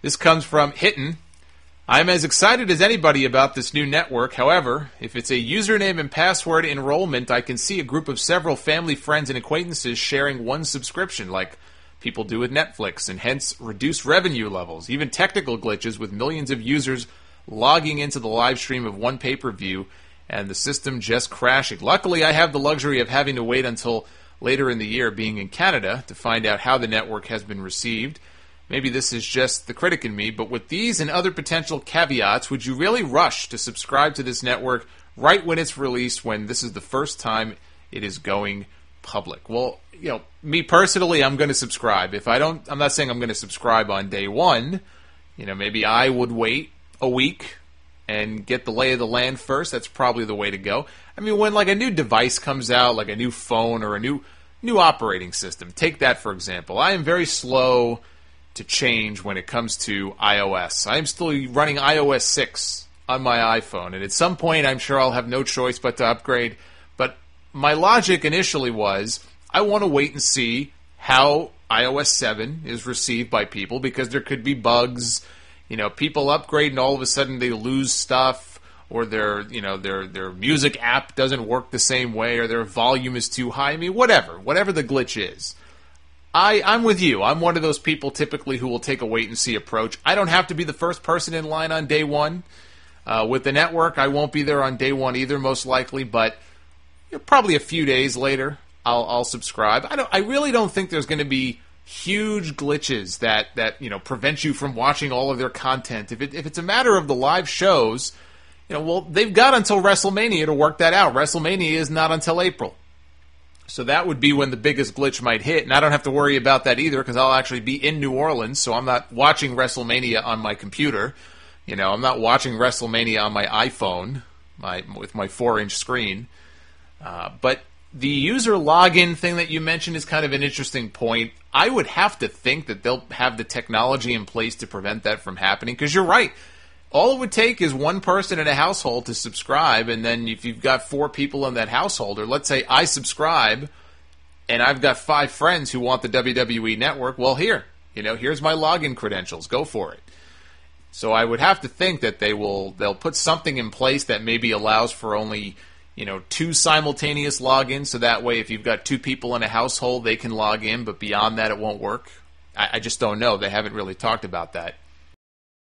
This comes from Hitton. I'm as excited as anybody about this new network. However, if it's a username and password enrollment, I can see a group of several family, friends, and acquaintances sharing one subscription, like people do with Netflix, and hence reduce revenue levels, even technical glitches with millions of users logging into the live stream of one pay-per-view and the system just crashing. Luckily, I have the luxury of having to wait until later in the year, being in Canada, to find out how the network has been received. Maybe this is just the critic in me, but with these and other potential caveats, would you really rush to subscribe to this network right when it's released, when this is the first time it is going public? Well, me personally, I'm going to subscribe. I'm not saying I'm going to subscribe on day one. Maybe I would wait a week and get the lay of the land first. That's probably the way to go. I mean, when like a new device comes out, like a new phone or a new operating system, take that for example. I am very slow to change when it comes to iOS. I am still running iOS 6 on my iPhone, and at some point I'm sure I'll have no choice but to upgrade. But my logic initially was, I want to wait and see how iOS 7 is received by people, because there could be bugs. People upgrade and all of a sudden they lose stuff, or their music app doesn't work the same way, or their volume is too high. I mean, whatever the glitch is. I'm with you. I'm one of those people typically who will take a wait-and-see approach. I don't have to be the first person in line on day one. With the network, I won't be there on day one either, most likely, but probably a few days later, I'll subscribe. I really don't think there's going to be huge glitches that prevent you from watching all of their content. If it's a matter of the live shows, well, they've got until WrestleMania to work that out. WrestleMania is not until April. So that would be when the biggest glitch might hit, and I don't have to worry about that either, because I'll actually be in New Orleans, so I'm not watching WrestleMania on my computer. I'm not watching WrestleMania on my iPhone with my 4-inch screen. But the user login thing that you mentioned is kind of an interesting point. I would have to think that they'll have the technology in place to prevent that from happening, because you're right. All it would take is one person in a household to subscribe, and then if you've got 4 people in that household, or let's say I subscribe, and I've got 5 friends who want the WWE Network, well, here's my login credentials. Go for it. So I would have to think that they'll put something in place that maybe allows for only 2 simultaneous logins, so that way if you've got 2 people in a household, they can log in, but beyond that it won't work. I just don't know. They haven't really talked about that.